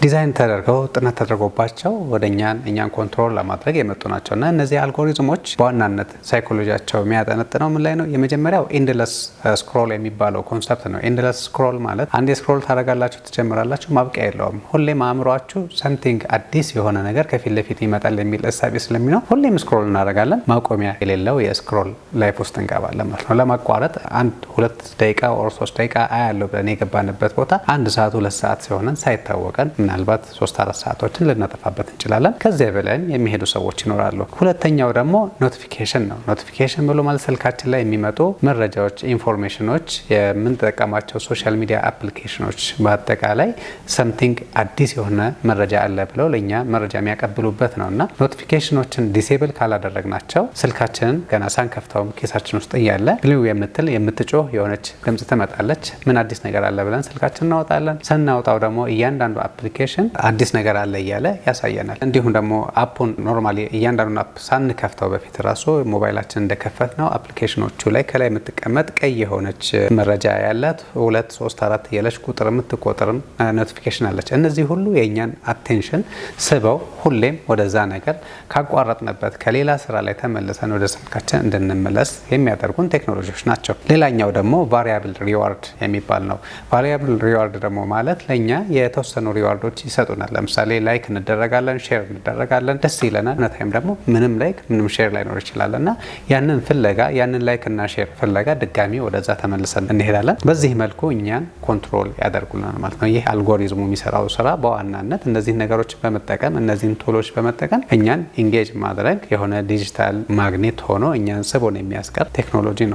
ዲዛይን ተደርገው ጥናት ተደርጎባቸው እኛን ኮንትሮል ለማድረግ የመጡ ናቸውና እነዚህ አልጎሪዝሞች በዋናነት ሳይኮሎጂያቸው የሚያጠነጥነው ምን ላይ ነው? የመጀመሪያው ኤንድለስ ስክሮል የሚባለው ኮንሰፕት ነው። ኤንድለስ ስክሮል ማለት አንዴ ስክሮል ታደርጋላችሁ፣ ትጀምራላችሁ፣ ማብቂያ የለውም። ሁሌም አእምሯችሁ ሰምቲንግ አዲስ የሆነ ነገር ከፊት ለፊት ይመጣል የሚል እሳቤ ስለሚኖር ሁሌም ስክሮል እናደርጋለን። ማቆሚያ የሌለው የስክሮል ላይፍ ውስጥ እንገባለን ማለት ነው። ለማቋረጥ 1-2 ደቂቃ ኦር 3 ደቂቃ አያለው ብለን የገባንበት ቦታ 1 ሰዓት 2 ሰዓት ሲሆነን ሳይታወቀን ምናልባት 3-4 ሰዓቶችን ልናጠፋበት እንችላለን። ከዚያ በላይ የሚሄዱ ሰዎች ይኖራሉ። ሁለተኛው ደግሞ ኖቲፊኬሽን ነው። ኖቲፊኬሽን ብሎ ማለት ስልካችን ላይ የሚመጡ መረጃዎች፣ ኢንፎርሜሽኖች፣ የምንጠቀማቸው ሶሻል ሚዲያ አፕሊኬሽኖች በአጠቃላይ ሰምቲንግ አዲስ የሆነ መረጃ አለ ብለው ለኛ መረጃ የሚያቀብሉበት ነውና ኖቲፊኬሽኖችን ዲሴብል ካላደረግናቸው ስልካችንን ገና ሳንከፍተውም ኬሳችን ውስጥ እያለ ብሉ የምትል የምትጮህ የሆነች ድምጽ ትመጣለች። ምን አዲስ ነገር አለ ብለን ስልካችን እናወጣለን። ስናወጣው ደግሞ እያንዳንዱ አፕሊኬሽን አዲስ ነገር አለ እያለ ያሳየናል። እንዲሁም ደግሞ አፑን ኖርማሊ እያንዳንዱን አፕ ሳንከፍተው በፊት ራሱ ሞባይላችን እንደከፈት ነው አፕሊኬሽኖቹ ላይ ከላይ የምትቀመጥ ቀይ የሆነች መረጃ ያላት 2 3 4 እያለች ቁጥር የምትቆጥርም ኖቲፊኬሽን አለች። እነዚህ ሁሉ የእኛን አቴንሽን ስበው ሁሌም ወደዛ ነገር ካቋረጥንበት ከሌላ ስራ ላይ ተመልሰን ወደ ስልካችን እንድንመለስ የሚያደርጉን ቴክኖሎጂዎች ናቸው። ሌላኛው ደግሞ ቫሪያብል ሪዋርድ የሚባል ነው። ቫሪያብል ሪዋርድ ደግሞ ማለት ለኛ የተወሰኑ ሪዋርዶች ይሰጡናል። ለምሳሌ ላይክ እንደረጋለን፣ ሼር እንደረጋለን፣ ደስ ይለናል። ነታይም ደግሞ ምንም ላይክ ምንም ሼር ላይኖር ይችላልና ያንን ፍለጋ ያንን ላይክ እና ሼር ፍለጋ ድጋሚ ወደዛ ተመልሰን እንሄዳለን። በዚህ መልኩ እኛን ኮንትሮል ያደርጉናል ማለት ነው። ይህ አልጎሪዝሙ የሚሰራው ስራ በዋናነት እነዚህን ነገሮች በመጠቀም እነዚህን ቱሎች በመጠቀም እኛን ኢንጌጅ ማድረግ የሆነ ዲጂታል ማግኔት ሆኖ እኛን ስቦን የሚያስቀር ቴክኖሎጂ ነው።